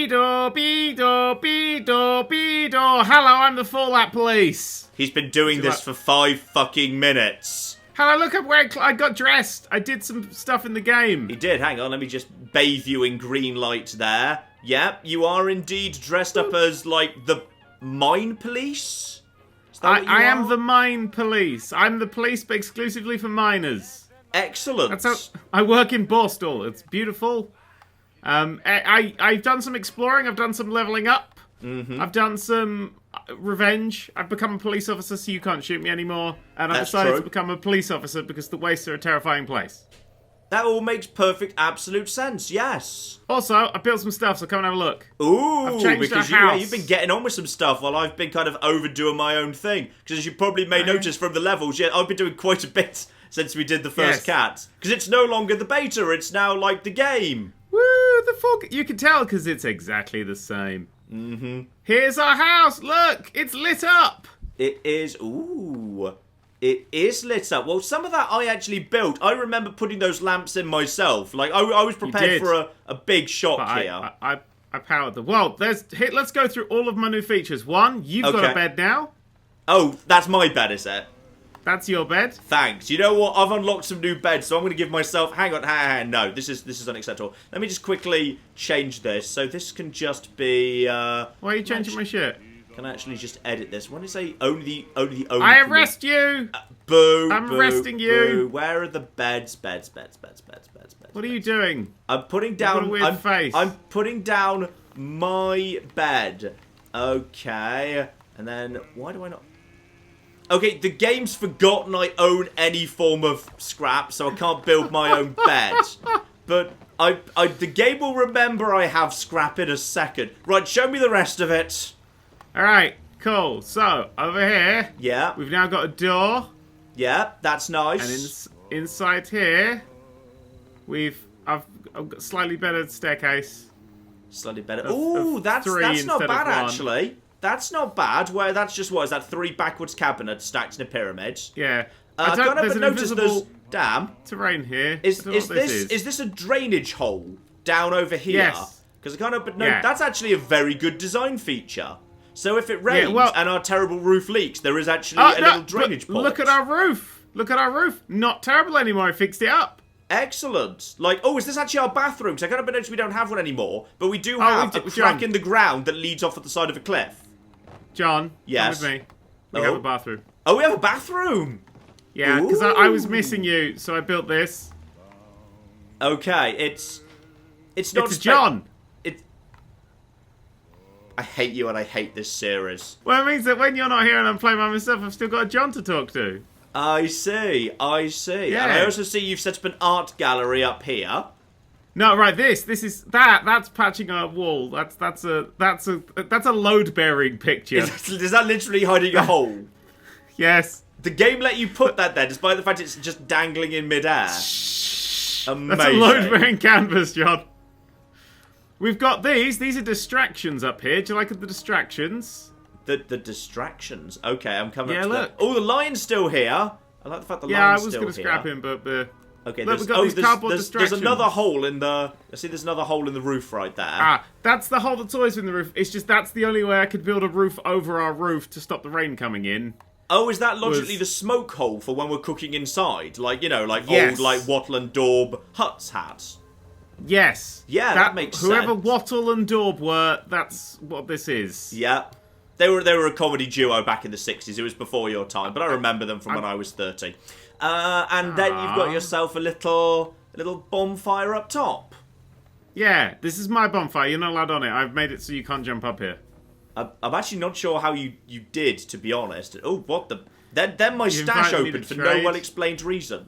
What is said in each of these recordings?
Beedor, Beedor, Beedor, Beedor. Hello, I'm the Fallout Police. He's been doing this for 5 fucking minutes. Hello, look up where I got dressed. I did some stuff in the game. He did. Hang on, let me just bathe you in green light there. Yep, you are indeed dressed up as, like, the mine police? Is that what you I are? am the mine police. I'm the police, but exclusively for miners. Excellent. I work in Borstal. It's beautiful. I've done some exploring. I've done some leveling up. I've done some revenge. I've become a police officer, so you can't shoot me anymore. And I've decided to become a police officer because the wastes are a terrifying place. That all makes perfect, absolute sense, yes. Also, I built some stuff, so come and have a look. Ooh, I've changed because you've been getting on with some stuff while I've been kind of overdoing my own thing. Because as you probably may notice from the levels, I've been doing quite a bit since we did the first C.A.T.S. Because it's no longer the beta, it's now like the game. Woo, the fuck. You can tell because it's exactly the same. Here's our house, look, it's lit up. It is, ooh. It is lit up. Well, some of that I actually built. I remember putting those lamps in myself. Like, I was prepared for a big shock here. I powered them. Well, let's go through all of my new features. One, you've got a bed now. Oh, that's my bed, is it? That's your bed. Thanks. You know what? I've unlocked some new beds, so I'm going to give myself... Hang on. No, this is unacceptable. Let me just quickly change this. So this can just be... Why are you changing my shirt? Can I actually just edit this? When I say only I arrest you! Boo! I'm arresting you! Where are the beds? Beds. What are you doing? I'm putting down... You've got a weird face. I'm putting down my bed. Okay. And then, why do I not... Okay, the game's forgotten I own any form of scrap, so I can't build my own bed. But the game will remember I have scrap in a second. Right, show me the rest of it. Alright, cool. So, over here, we've now got a door. Yeah, that's nice. And inside here, I've got a slightly better staircase. Slightly better. Ooh, that's not bad, actually. That's not bad. Where that's just, what is that, 3 backwards cabinets stacked in a pyramid? Yeah. I can't help but notice there's... Damn. Terrain here. Is this a drainage hole down over here? Yes. Because I can't help but notice that's actually a very good design feature. So if it rains and our terrible roof leaks, there is actually a little drainage port. Look at our roof. Look at our roof. Not terrible anymore. I fixed it up. Excellent. Like, is this actually our bathroom? Because I can't help but notice we don't have one anymore. But we do have a crack in the ground that leads off at the side of a cliff. John, yes. come with me. We have a bathroom. Oh, we have a bathroom. Yeah, because I was missing you, so I built this. Okay, it's not... It's John. I hate you and I hate this series. Well, it means that when you're not here and I'm playing by myself, I've still got a John to talk to. I see. Yeah. And I also see you've set up an art gallery up here. No, right. That's patching a wall. That's a load bearing picture. Is that literally hiding a hole? Yes. The game let you put that there, despite the fact it's just dangling in midair. Amazing. That's a load bearing canvas, John. We've got these. These are distractions up here. Do you like the distractions? The distractions. Okay, I'm coming up to look. Oh, the lion's still here. I like the fact the lion's still here. Yeah, I was going to scrap him, but... Okay, look, we've got these cardboard distractions. There's another hole in the... I see there's another hole in the roof right there. Ah, that's the hole that's always in the roof. It's just that's the only way I could build a roof over our roof to stop the rain coming in. Oh, is that logically the smoke hole for when we're cooking inside? Like, old, like, Wattle and Daub huts had. Yes. Yeah, that makes sense. Whoever Wattle and Daub were, that's what this is. Yeah. They were a comedy duo back in the 60s. It was before your time, but I remember them from when I was 30. And then you've got yourself a little bonfire up top. Yeah, this is my bonfire. You're not allowed on it. I've made it so you can't jump up here. I'm actually not sure how you did, to be honest. Oh, what the... Then my stash opened for no well-explained reason.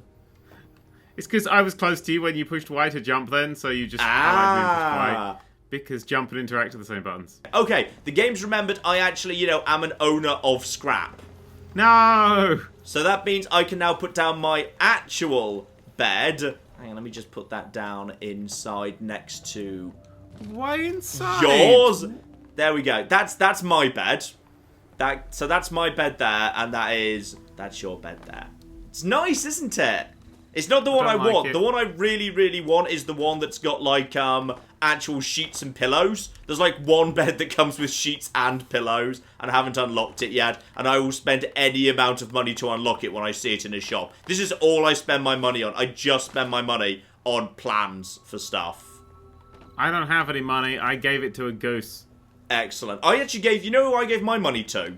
It's because I was close to you when you pushed Y to jump then, so you just allowed me to push Y. Because jump and interact are the same buttons. Okay, the game's remembered I actually, am an owner of scrap. No! So that means I can now put down my actual bed. Hang on, let me just put that down inside next to... Why inside? Yours! There we go. That's my bed. So that's my bed there, and that's your bed there. It's nice, isn't it? It's not the one I want. The one I really, really want is the one that's got, like, actual sheets and pillows. There's like one bed that comes with sheets and pillows, and I haven't unlocked it yet, and I will spend any amount of money to unlock it when I see it in a shop. This is all I spend my money on. I just spend my money on plans for stuff. I don't have any money. I gave it to a goose. Excellent. I actually gave... You know who I gave my money to?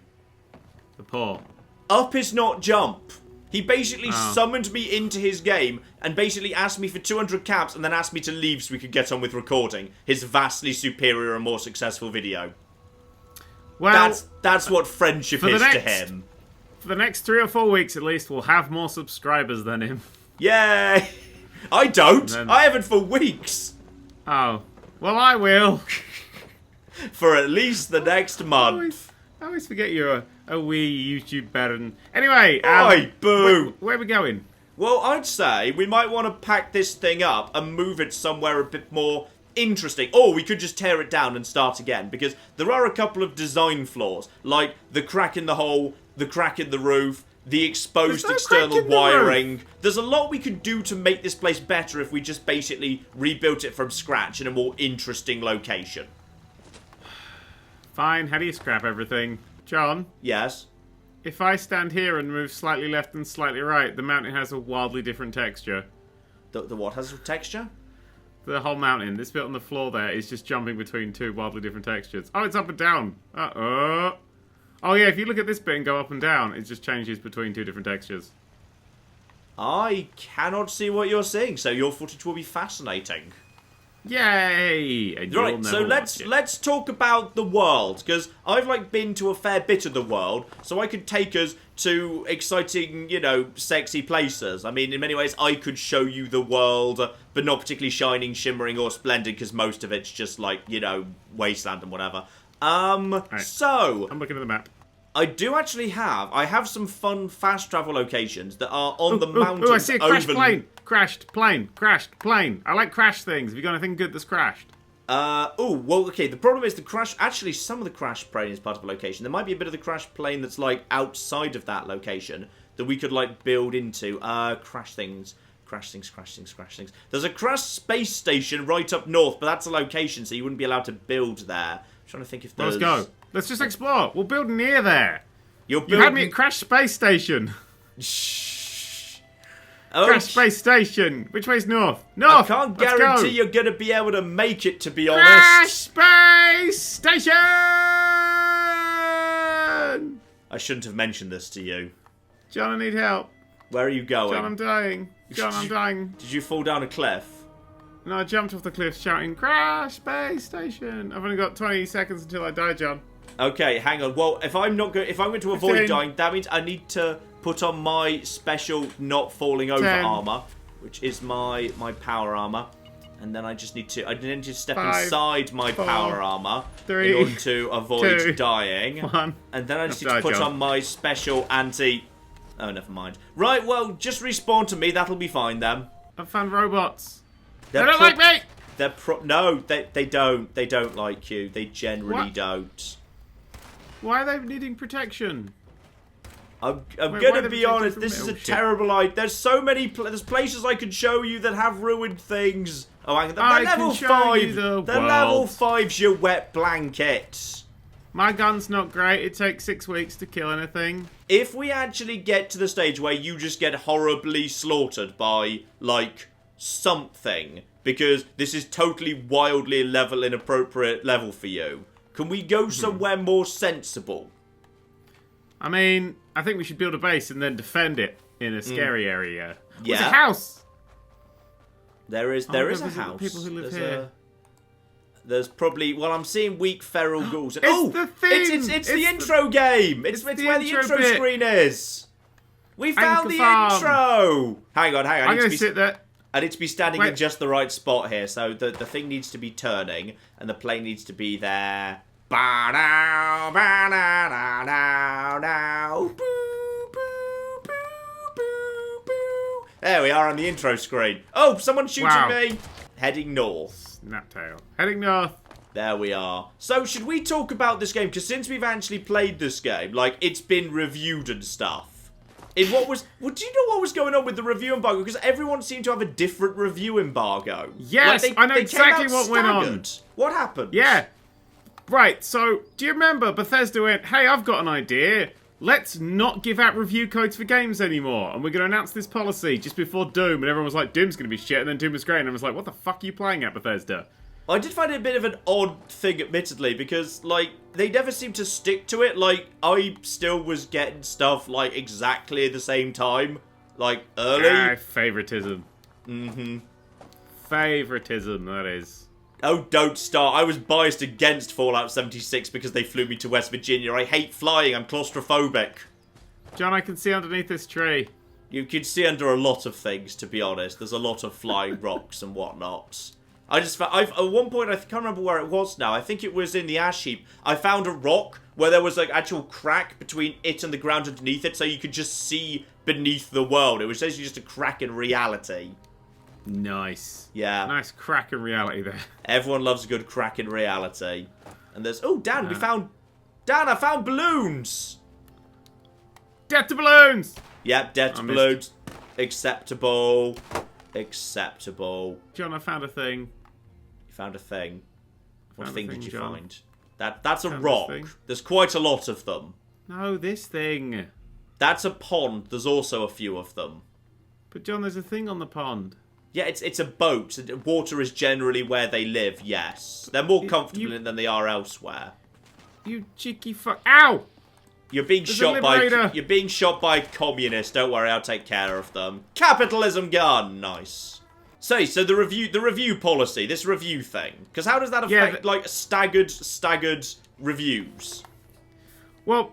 The poor. Up is not jump. He basically summoned me into his game and basically asked me for 200 caps and then asked me to leave so we could get on with recording his vastly superior and more successful video. Well, that's what friendship is to him. For the next 3 or 4 weeks at least, we'll have more subscribers than him. Yay! I don't. I haven't for weeks. Oh. Well, I will. For at least the next month. I always forget you're a wee YouTube baron. Anyway, boo. Where are we going? Well, I'd say we might want to pack this thing up and move it somewhere a bit more interesting. Or we could just tear it down and start again, because there are a couple of design flaws, like the crack in the hole, the crack in the roof, the exposed external wiring. There's a lot we could do to make this place better if we just basically rebuilt it from scratch in a more interesting location. Fine, how do you scrap everything? John? Yes? If I stand here and move slightly left and slightly right, the mountain has a wildly different texture. The what has a texture? The whole mountain, this bit on the floor there, is just jumping between 2 wildly different textures. Oh, it's up and down. Uh-oh. Oh yeah, if you look at this bit and go up and down, it just changes between 2 different textures. I cannot see what you're seeing, so your footage will be fascinating. Yay! And right, so let's talk about the world, because I've been to a fair bit of the world, so I could take us to exciting, sexy places. I mean, in many ways, I could show you the world, but not particularly shining, shimmering, or splendid, because most of it's just wasteland and whatever. Right. So I'm looking at the map. I have some fun fast travel locations that are on the mountains. I see a crashed plane. Crashed plane. I like crash things. Have you got anything good that's crashed? Okay, the problem is actually some of the crash plane is part of a location. There might be a bit of the crash plane that's outside of that location that we could build into. Crash things. There's a crashed space station right up north, but that's a location, so you wouldn't be allowed to build there. I'm trying to think if there's... Let's go. Let's just explore. We'll build near there. You had me at Crash Space Station. Shh. Crash Space Station. Which way's north? North. I can't guarantee you're going to be able to make it, to be honest. Crash Space Station! I shouldn't have mentioned this to you. John, I need help. Where are you going? John, I'm dying. I'm dying. Did you fall down a cliff? No, I jumped off the cliff shouting, Crash Space Station. I've only got 20 seconds until I die, John. Okay, hang on. Well, if I'm going to avoid dying, that means I need to put on my special not falling over armor, which is my power armor. And then I need to step inside my power armor in order to avoid dying. 1. And then I just need to put on my special anti... Oh, never mind. Right, well, just respawn to me. That'll be fine then. I found robots. They don't like me! No, they don't. They don't like you. They generally don't. Why are they needing protection? I'm gonna be honest, this is a terrible idea. There's so many there's places I could show you that have ruined things. Oh, hang on. They're level 5. They're level 5's your wet blanket. My gun's not great. It takes 6 weeks to kill anything. If we actually get to the stage where you just get horribly slaughtered by, something, because this is totally wildly inappropriate level for you, can we go somewhere more sensible? I mean, I think we should build a base and then defend it in a scary area. Yeah. There's a house! There is a house. People who live here. There's probably... Well, I'm seeing weak feral ghouls. It's the thing! It's the intro game! It's where the intro screen is! We found the intro! Hang on. I'm going to sit there. I need to be standing in just the right spot here. So the thing needs to be turning, and the plane needs to be there. Ba-dow, ba-da-da-dow-dow. Boo, boo, boo, boo, boo. There we are on the intro screen. Oh, someone's shooting me! Heading north. Snaptail. Heading north. There we are. So, should we talk about this game? Because since we've actually played this game, it's been reviewed and stuff. in what was... Well, do you know what was going on with the review embargo? Because everyone seemed to have a different review embargo. Yes, I know exactly what went on. What happened? Yeah. Right, so, do you remember Bethesda went, hey, I've got an idea. Let's not give out review codes for games anymore. And we're going to announce this policy just before Doom. And everyone was like, Doom's going to be shit. And then Doom was great. And I was like, what the fuck are you playing at, Bethesda? I did find it a bit of an odd thing, admittedly, because, like, they never seemed to stick to it. Like, I still was getting stuff, like, exactly at the same time. Like, early. Favoritism. Mm-hmm. Favoritism, that is. Oh, don't start. I was biased against Fallout 76 because they flew me to West Virginia. I hate flying. I'm claustrophobic. John, I can see underneath this tree. You can see under a lot of things, to be honest. There's a lot of flying rocks and whatnot. At one point, I can't remember where it was now. I think it was in the ash heap. I found a rock where there was, like, actual crack between it and the ground underneath it, so you could just see beneath the world. It was essentially just a crack in reality. Nice. Yeah. Nice crack in reality there. Everyone loves a good crack in reality. And there's... Oh, Dan, I found balloons! Death to balloons! Yep, death to balloons. Acceptable. Acceptable. John, I found a thing. You found a thing. What thing did you John. find? That's a rock. There's quite a lot of them. No, this thing. That's a pond. There's also a few of them. But John, there's a thing on the pond. Yeah, it's a boat. Water is generally where they live, yes. They're more comfortable in it than they are elsewhere. You cheeky fuck. Ow! You're being shot by a communist. Don't worry, I'll take care of them. Capitalism gun. Nice. So the review policy, this review thing. Because how does that affect like staggered reviews? Well,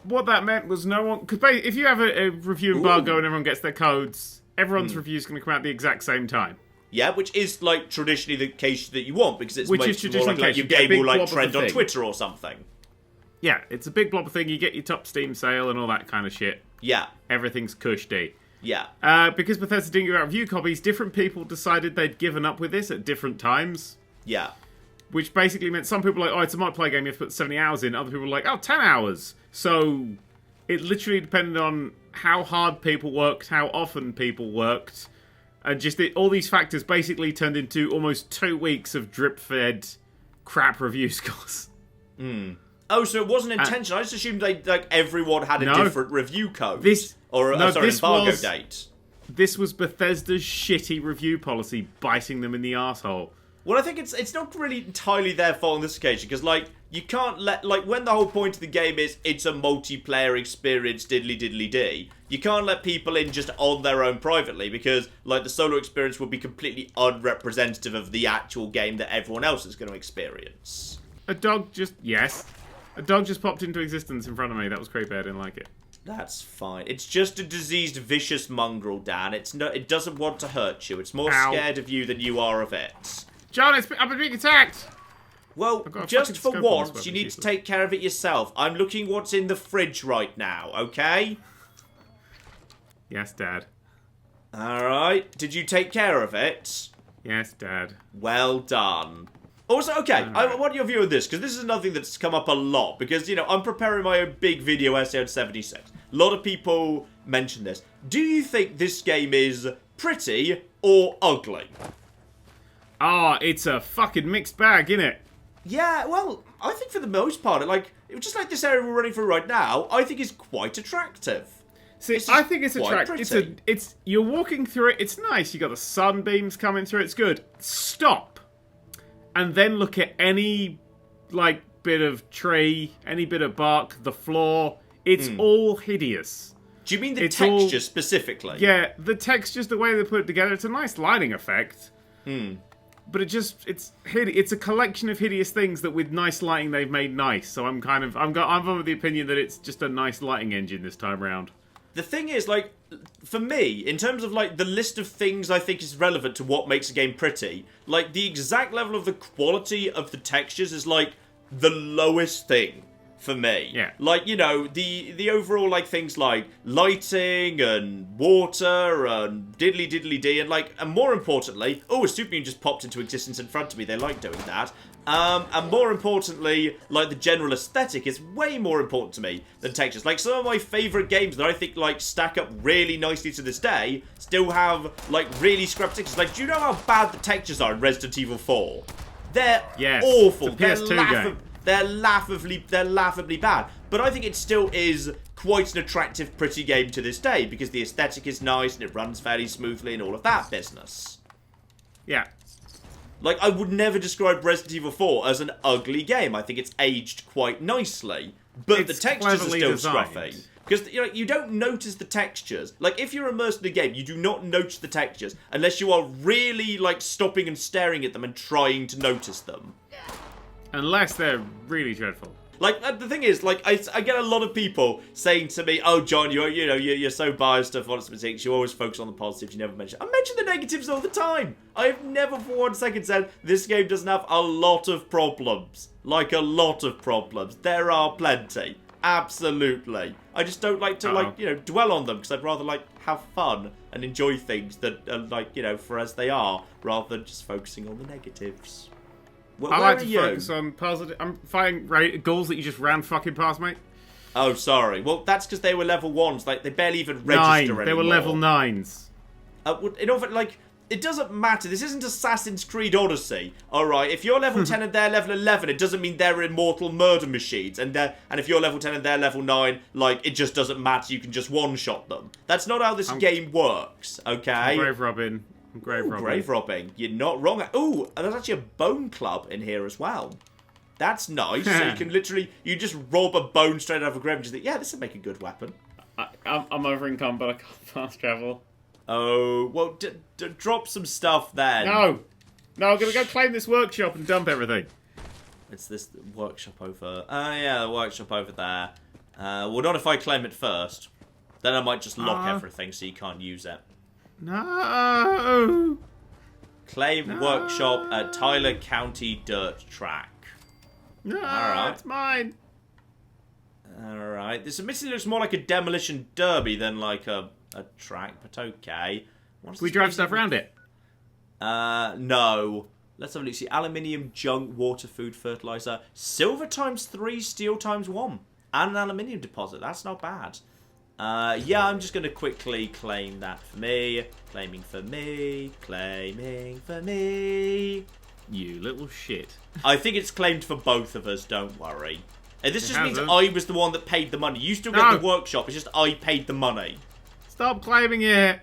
what that meant was no one... Because if you have a review embargo and everyone gets their codes, everyone's review is going to come out at the exact same time. Yeah, which is like traditionally the case that you want, because it's more like your game will like trend on Twitter or something. Yeah, it's a big blob of thing. You get your top Steam sale and all that kind of shit. Yeah. Everything's cushy. Yeah. Because Bethesda didn't give out review copies, different people decided they'd given up with this at different times. Yeah. Which basically meant some people were like, oh, it's a multiplayer game, you have to put 70 hours in. Other people were like, oh, 10 hours. So it literally depended on how hard people worked, how often people worked. And just all these factors basically turned into almost 2 weeks of drip-fed crap review scores. Oh, so it wasn't intentional. I just assumed everyone had a different review code. Embargo date. This was Bethesda's shitty review policy biting them in the arsehole. Well, I think it's not really entirely their fault on this occasion, because, like, you can't let... Like, when the whole point of the game is it's a multiplayer experience, diddly-diddly-dee, you can't let people in just on their own privately, because, like, the solo experience would be completely unrepresentative of the actual game that everyone else is going to experience. A dog just popped into existence in front of me. That was creepy. I didn't like it. That's fine. It's just a diseased, vicious mongrel, Dan. It doesn't want to hurt you. It's more scared of you than you are of it. John, I've been being attacked! Well, just for once, you need to take care of it yourself. I'm looking what's in the fridge right now, okay? Yes, Dad. Alright. Did you take care of it? Yes, Dad. Well done. Also, okay, I want your view on this, because this is another thing that's come up a lot, because, you know, I'm preparing my own big video essay on 76. A lot of people mention this. Do you think this game is pretty or ugly? Oh, it's a fucking mixed bag, innit? Yeah, well, I think for the most part, just like this area we're running through right now, I think is quite attractive. See, I think it's attractive. You're walking through it, it's nice, you got the sunbeams coming through, it's good. Stop. And then look at any, like, bit of tree, any bit of bark, the floor. It's all hideous. Do you mean the texture specifically? Yeah, the texture's the way they put it together. It's a nice lighting effect. But it's hideous. It's a collection of hideous things that with nice lighting they've made nice. So I'm of the opinion that it's just a nice lighting engine this time around. The thing is, like, for me, in terms of, like, the list of things I think is relevant to what makes a game pretty, like, the exact level of the quality of the textures is, like, the lowest thing for me. Yeah. Like, you know, the overall, like, things like lighting and water and diddly-diddly-dee and, like, and more importantly, oh, a super moon just popped into existence in front of me. They like doing that. And more importantly, like, the general aesthetic is way more important to me than textures. Like, some of my favourite games that I think, like, stack up really nicely to this day still have, like, really scrap textures. Like, do you know how bad the textures are in Resident Evil 4? They're awful. It's a PS2 game. They're laughably bad. But I think it still is quite an attractive, pretty game to this day because the aesthetic is nice and it runs fairly smoothly and all of that business. Yeah. Like, I would never describe Resident Evil 4 as an ugly game. I think it's aged quite nicely. But the textures are still scruffy. Because, you know, you don't notice the textures. Like, if you're immersed in the game, you do not notice the textures unless you are really, like, stopping and staring at them and trying to notice them. Unless they're really dreadful. Like, the thing is, like, I get a lot of people saying to me, oh, John, you're so biased to politics, you always focus on the positives, you never mention... I mention the negatives all the time! I've never for 1 second said, this game doesn't have a lot of problems. Like, a lot of problems. There are plenty. Absolutely. I just don't like to, like, you know, dwell on them, because I'd rather, like, have fun and enjoy things that are, like, you know, for as they are, rather than just focusing on the negatives. I like to focus on positive. I'm fighting goals that you just ran fucking past, mate. Oh, sorry. Well, that's because they were level 1s. Like, they barely even register anymore. They were level 9s. In all fact, like, it doesn't matter. This isn't Assassin's Creed Odyssey. Alright, if you're level 10 and they're level 11, it doesn't mean they're immortal murder machines. And if you're level 10 and they're level 9, like, it just doesn't matter. You can just one-shot them. That's not how this game works, okay? Grave robbing. Grave robbing. You're not wrong. Ooh, and there's actually a bone club in here as well. That's nice. So you can literally, you just rob a bone straight out of a grave and just think, yeah, this would make a good weapon. I'm over in but I can't fast travel. Oh, well, drop some stuff then. No, I'm going to go claim this workshop and dump everything. It's this workshop over... yeah, the workshop over there. Well, not if I claim it first. Then I might just lock everything so you can't use it. No. Claim workshop at Tyler County Dirt Track. No, right. It's mine. Alright. This admittedly looks more like a demolition derby than like a track, but okay. Can we drive stuff around it? No. Let's have a look. See, aluminium, junk, water, food, fertilizer, silver ×3, steel ×1, and an aluminium deposit. That's not bad. Yeah, I'm just going to quickly claim that for me. Claiming for me. Claiming for me. You little shit. I think it's claimed for both of us, don't worry. And this just means I was the one that paid the money. You still get the workshop, it's just I paid the money. Stop claiming it.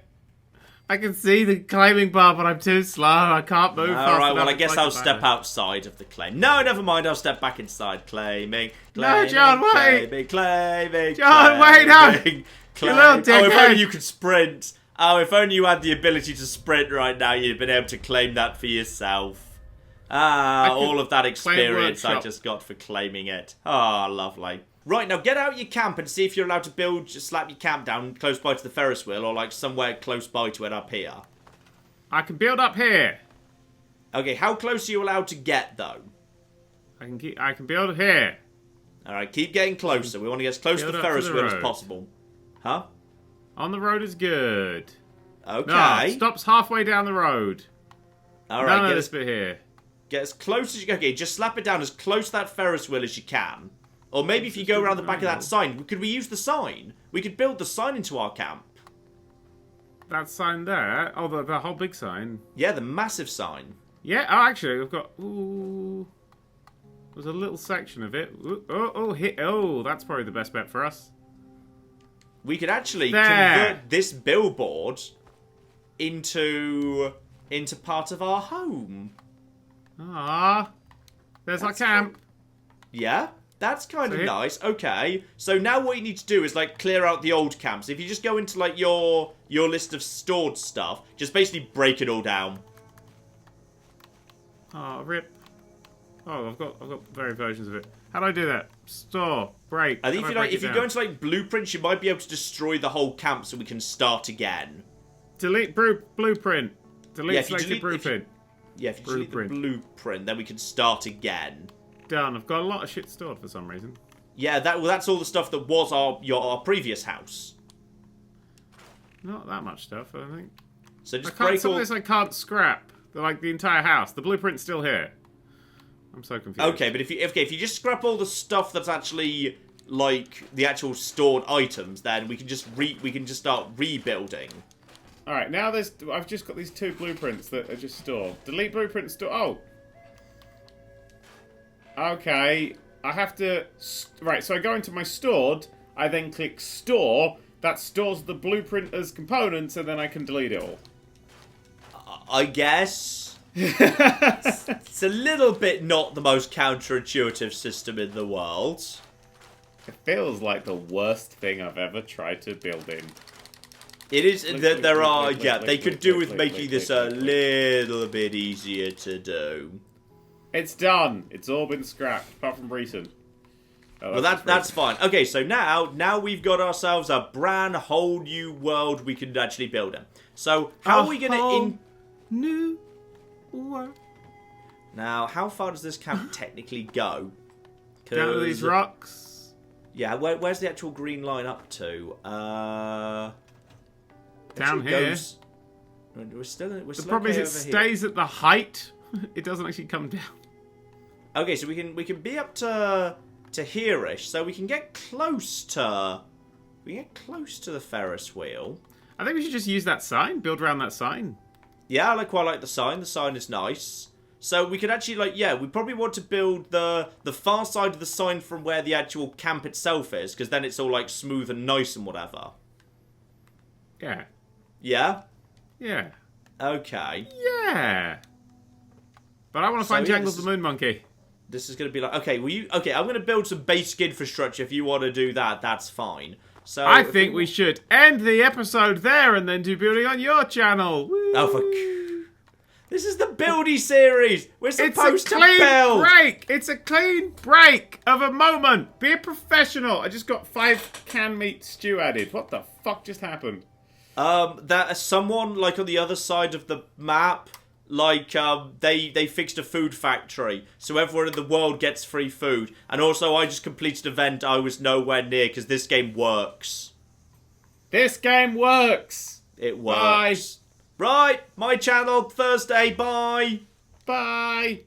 I can see the claiming bar, but I'm too slow. I can't move fast enough. Alright, well, I guess I'll step outside of the claim. No, never mind. I'll step back inside. Claiming. No, John, wait. Claiming. John, wait, no. You little dickhead. Oh, if only you could sprint. Oh, if only you had the ability to sprint right now, you'd have been able to claim that for yourself. All of that experience I just got for claiming it. Ah, lovely. Right, now get out your camp and see if you're allowed to just slap your camp down close by to the Ferris wheel or like somewhere close by to it up here. I can build up here. Okay, how close are you allowed to get though? I can build here. Alright, keep getting closer. We want to get as close to the Ferris wheel as possible. Huh? On the road is good. Okay. No, stops halfway down the road. Alright, get this bit here. Get as close as you can. Okay, just slap it down as close to that Ferris wheel as you can. Or maybe if you go around the back of that sign, could we use the sign? We could build the sign into our camp. That sign there? Oh, the whole big sign? Yeah, the massive sign. Yeah, oh, actually, I've got... Ooh... There's a little section of it. Ooh, that's probably the best bet for us. We could actually convert this billboard into part of our home. Ah, there's our camp. Yeah, that's kind of nice. Okay, so now what you need to do is like clear out the old camps. If you just go into like your list of stored stuff, just basically break it all down. Oh, rip. Oh, I've got various versions of it. How do I do that? Store, break. I think if you go into like blueprints, you might be able to destroy the whole camp so we can start again. Delete blueprint. Delete selected blueprint. If you delete the blueprint, then we can start again. Done. I've got a lot of shit stored for some reason. Yeah, that's all the stuff that was our previous house. Not that much stuff, I think. So just some of this I can't scrap. Like the entire house. The blueprint's still here. I'm so confused. Okay, but if you just scrap all the stuff that's actually like the actual stored items, then we can just start rebuilding. All right, now I've just got these 2 blueprints that are just stored. Delete blueprint store. Oh. Okay, I have to. Right, so I go into my stored. I then click store. That stores the blueprint as components, and then I can delete it all. I guess. It's a little bit not the most counterintuitive system in the world. It feels like the worst thing I've ever tried to build in. It is. They could do with making this a little bit easier to do. It's done. It's all been scrapped, apart from recent. Oh, well, that's fine. Okay, so now we've got ourselves a brand whole new world we can actually build in. So how are we gonna new world? Now, how far does this camp technically go? Down to these rocks. Yeah, where's the actual green line up to? Down here. We're still the problem is it stays at the height. It doesn't actually come down. Okay, so we can be up to here-ish, so we can get close to the Ferris wheel. I think we should just use that sign. Build around that sign. Yeah, I quite like the sign. The sign is nice. So we could actually, we probably want to build the far side of the sign from where the actual camp itself is, because then it's all, like, smooth and nice and whatever. Yeah. Yeah? Yeah. Okay. Yeah. But I want to find Jangles the Moon Monkey. This is going to be like, okay, I'm going to build some basic infrastructure. If you want to do that, that's fine. So I think we should end the episode there and then do building on your channel. Woo. Oh, this is the buildy series. We're supposed to build. It's a clean break of a moment. Be a professional. I just got 5 canned meat stew added. What the fuck just happened? That someone like on the other side of the map, like they fixed a food factory, so everyone in the world gets free food. And also, I just completed an event I was nowhere near because this game works. This game works. It works. Bye. Right, my channel Thursday. Bye. Bye.